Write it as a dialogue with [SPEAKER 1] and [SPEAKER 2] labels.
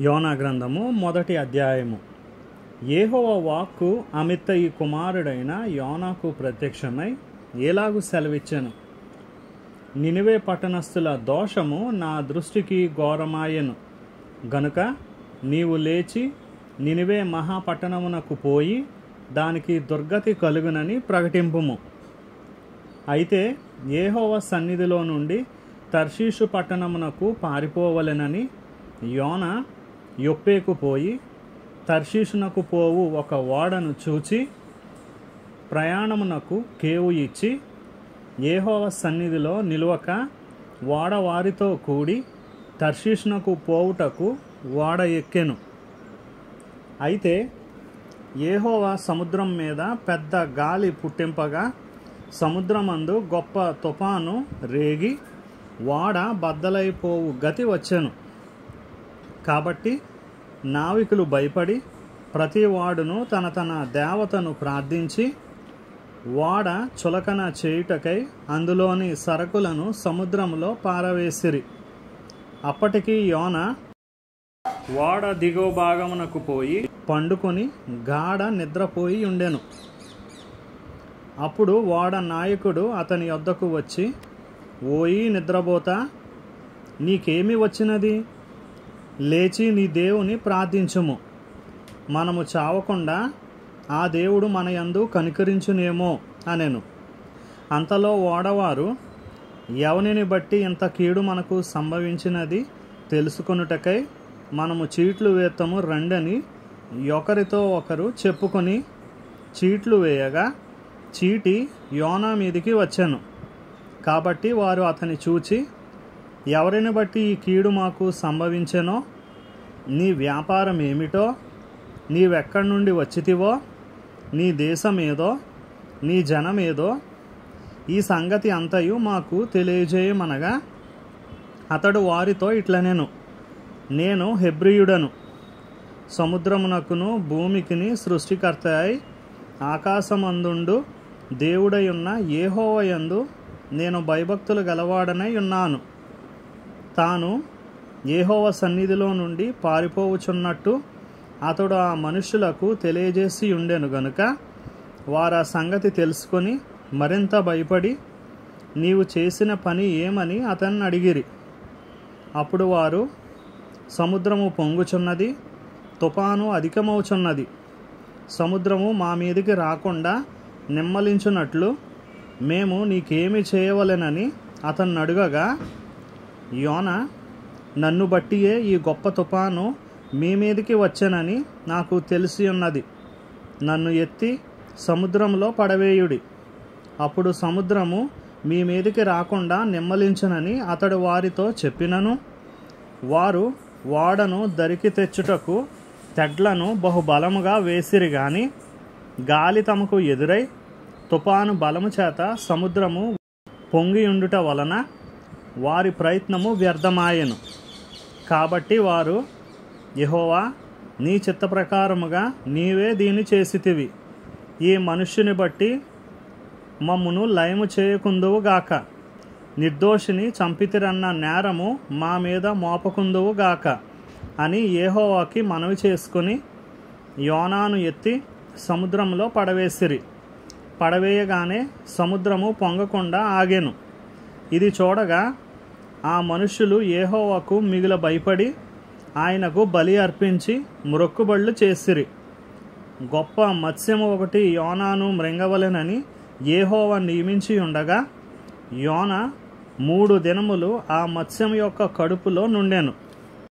[SPEAKER 1] యోనా గ్రంథము 1వ అధ్యాయము. యెహోవా వాక్కు అమిత్తయి కుమారుడైన యోనాకు ప్రత్యక్షమై ఎలాగు సెలవిచ్చెను. నినివే పట్టణస్థుల దోషము నా దృష్టికి ఘోరమాయెను గనుక నీవు లేచి నినివే మహాపట్టణమునకు పోయి దానికి దుర్గతి కలుగునని ప్రకటింపుము. అయితే యెహోవా సన్నిధిలో నుండి తర్షీషు పట్టణమునకు పారిపోవలెనని యోనా యొప్పేకు పోయి తర్షీషునకు పోవు ఒక ఓడను చూచి ప్రయాణమునకు కేవు ఇచ్చి యెహోవా సన్నిధిలో నిలువక ఓడ వారితో కూడి తర్షీషునకు పోవుటకు ఓడ ఎక్కెను. అయితే యెహోవా సముద్రం మీద పెద్ద గాలి పుట్టింపగా సముద్రమందు గొప్ప తుఫాను రేగి ఓడ బద్దలైపోవు గతి వచ్చెను. కాబట్టి నావికులు భయపడి ప్రతి వాడును తన తన దేవతను ప్రార్థించి ఓడ చులకన చేయుటకై అందులోని సరకులను సముద్రంలో పారవేసిరి. అప్పటికి యోనా ఓడ దిగువ భాగమునకు పోయి పండుకొని గాఢ నిద్రపోయి ఉండెను. అప్పుడు ఓడ నాయకుడు అతని యొద్దకు వచ్చి, ఓయి నిద్రపోతా, నీకేమి వచ్చినది? లేచి నీ దేవుని ప్రార్థించుము, మనము చావకుండా ఆ దేవుడు మన యందు కనికరించునేమో అనెను. అంతలో ఓడవారు, ఎవనిని బట్టి ఇంత కీడు మనకు సంభవించినది తెలుసుకొనుటకై మనము చీట్లు వేత్తము రండని ఒకరితో ఒకరు చెప్పుకొని చీట్లు వేయగా చీటి యోనా మీదికి వచ్చెను. కాబట్టి వారు అతని చూచి, ఎవరిని బట్టి ఈ కీడు మాకు సంభవించెనో, నీ వ్యాపారం ఏమిటో, నీవెక్కడి నుండి వచ్చితివో, నీ దేశమేదో, నీ జనమేదో, ఈ సంగతి అంతయు మాకు తెలియజేయమనగా అతడు వారితో ఇట్లనెను, నేను హెబ్రీయుడను, సముద్రమునకును భూమికిని సృష్టికర్త అయి ఆకాశమందుండు దేవుడై ఉన్న యెహోవా యందు నేను భయభక్తులు గలవాడనై ఉన్నాను. తాను యెహోవా సన్నిధిలో నుండి పారిపోవుచున్నట్టు అతడు ఆ మనుష్యులకు తెలియజేసి ఉండెను గనుక వారు ఆ సంగతి తెలుసుకొని మరింత భయపడి నీవు చేసిన పని ఏమని అతన్ని అడిగిరి. అప్పుడు వారు, సముద్రము పొంగుచున్నది, తుఫాను అధికమవుచున్నది, సముద్రము మా మీదికి రాకుండా నిమ్మలించున్నట్లు మేము నీకేమి చేయవలెనని అతన్ని అడుగగా, యోనా, నన్ను బట్టియే ఈ గొప్ప తుఫాను మీ మీదికి వచ్చెనని నాకు తెలిసి ఉన్నది. నన్ను ఎత్తి సముద్రంలో పడవేయుడి, అప్పుడు సముద్రము మీ మీదికి రాకుండా నిమ్మలించునని అతడు వారితో చెప్పినను వారు ఓడను దరికి తెచ్చుటకు తెడ్లను బహుబలముగా వేసిరి గాని గాలి తమకు ఎదురై తుఫాను బలము చేత సముద్రము పొంగియుండుట వలన వారి ప్రయత్నము వ్యర్థమాయెను. కాబట్టి వారు, యెహోవా, నీ చిత్త ప్రకారముగా నీవే దీన్ని చేసితివి, ఈ మనుష్యుని బట్టి మమ్మును లయము చేయకుందువుగాక, నిర్దోషిని చంపితిరన్న నేరము మా మీద మోపకుందువుగాక అని యెహోవాకి మనవి చేసుకుని యోనాను ఎత్తి సముద్రంలో పడవేసిరి. పడవేయగానే సముద్రము పొంగకుండా ఆగెను. ఇది చూడగా ఆ మనుష్యులు యెహోవాకు మిగుల భయపడి ఆయనకు బలి అర్పించి మ్రొక్కుబళ్ళు చేసిరి. గొప్ప మత్స్యము ఒకటి యోనాను మృంగవలెనని యెహోవా నియమించి ఉండగా యోనా 3 దినములు ఆ మత్స్యం యొక్క కడుపులో నుండెను.